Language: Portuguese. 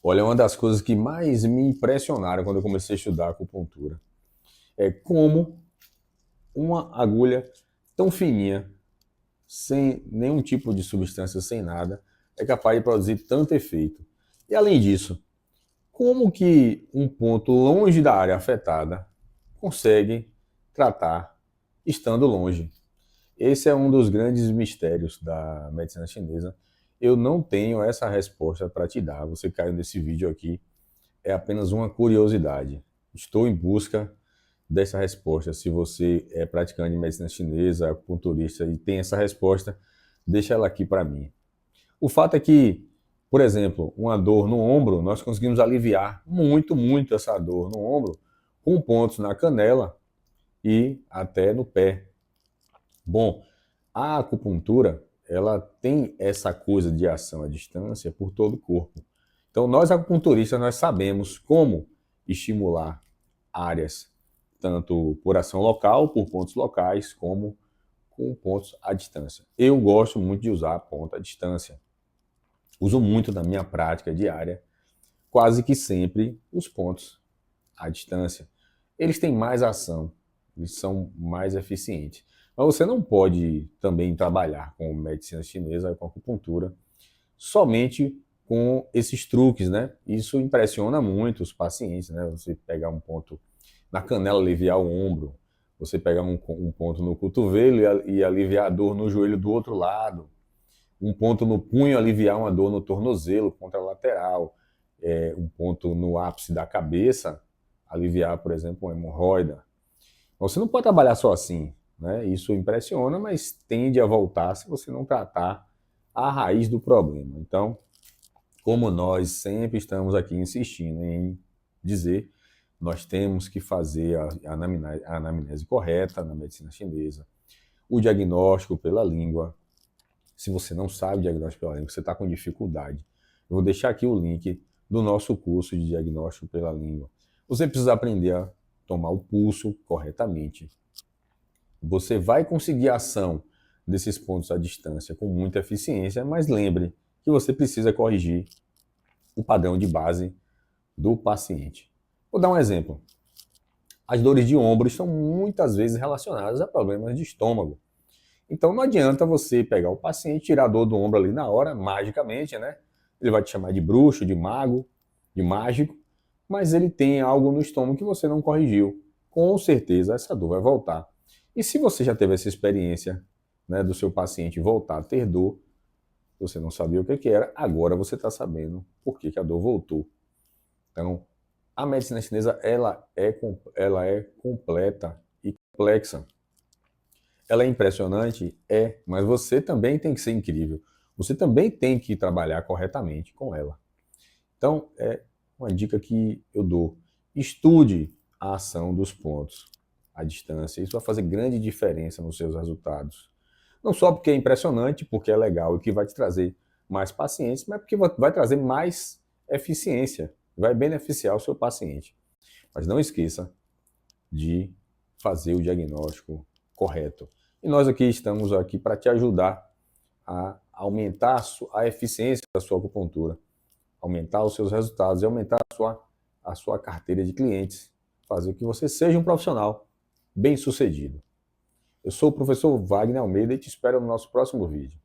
Olha, uma das coisas que mais me impressionaram quando eu comecei a estudar acupuntura é como uma agulha tão fininha, sem nenhum tipo de substância, sem nada, é capaz de produzir tanto efeito. E além disso, como que um ponto longe da área afetada consegue tratar estando longe? Esse é um dos grandes mistérios da medicina chinesa. Eu não tenho essa resposta para te dar. Você caiu nesse vídeo aqui, é apenas uma curiosidade. Estou em busca dessa resposta. Se você é praticante de medicina chinesa, acupunturista e tem essa resposta, deixa ela aqui para mim. O fato é que, por exemplo, uma dor no ombro, nós conseguimos aliviar muito essa dor no ombro com pontos na canela e até no pé. Bom, a acupuntura, ela tem essa coisa de ação à distância por todo o corpo. Então, nós acupunturistas, nós sabemos como estimular áreas, tanto por ação local, por pontos locais, como com pontos à distância. Eu gosto muito de usar ponto à distância. Uso muito na minha prática diária, quase que sempre os pontos à distância. Eles têm mais ação, eles são mais eficientes. Mas você não pode também trabalhar com medicina chinesa, com acupuntura, somente com esses truques, né? Isso impressiona muito os pacientes, né? Você pegar um ponto na canela, aliviar o ombro, você pegar um ponto no cotovelo e aliviar a dor no joelho do outro lado, um ponto no punho, aliviar uma dor no tornozelo contralateral, um ponto no ápice da cabeça, aliviar, por exemplo, uma hemorroida. Você não pode trabalhar só assim, né? Isso impressiona, mas tende a voltar se você não tratar a raiz do problema. Então, como nós sempre estamos aqui insistindo em dizer, nós temos que fazer a anamnese correta na medicina chinesa, o diagnóstico pela língua. Se você não sabe o diagnóstico pela língua, você está com dificuldade, eu vou deixar aqui o link do nosso curso de diagnóstico pela língua. Você precisa aprender a tomar o pulso corretamente. Você vai conseguir a ação desses pontos à distância com muita eficiência, mas lembre que você precisa corrigir o padrão de base do paciente. Vou dar um exemplo. As dores de ombro estão muitas vezes relacionadas a problemas de estômago. Então não adianta você pegar o paciente, tirar a dor do ombro ali na hora, magicamente, né? Ele vai te chamar de bruxo, de mago, de mágico, mas ele tem algo no estômago que você não corrigiu. Com certeza essa dor vai voltar. E se você já teve essa experiência, né, do seu paciente voltar a ter dor, você não sabia o que era, agora você está sabendo por que a dor voltou. Então, a medicina chinesa ela é completa e complexa. Ela é impressionante? É, mas você também tem que ser incrível. Você também tem que trabalhar corretamente com ela. Então, é uma dica que eu dou. Estude a ação dos pontos à distância. Isso vai fazer grande diferença nos seus resultados. Não só porque é impressionante, porque é legal e que vai te trazer mais pacientes, mas porque vai trazer mais eficiência, vai beneficiar o seu paciente. Mas não esqueça de fazer o diagnóstico correto. E nós aqui estamos aqui para te ajudar a aumentar a eficiência da sua acupuntura, aumentar os seus resultados e aumentar a sua carteira de clientes, fazer com que você seja um profissional bem-sucedido. Eu sou o professor Wagner Almeida e te espero no nosso próximo vídeo.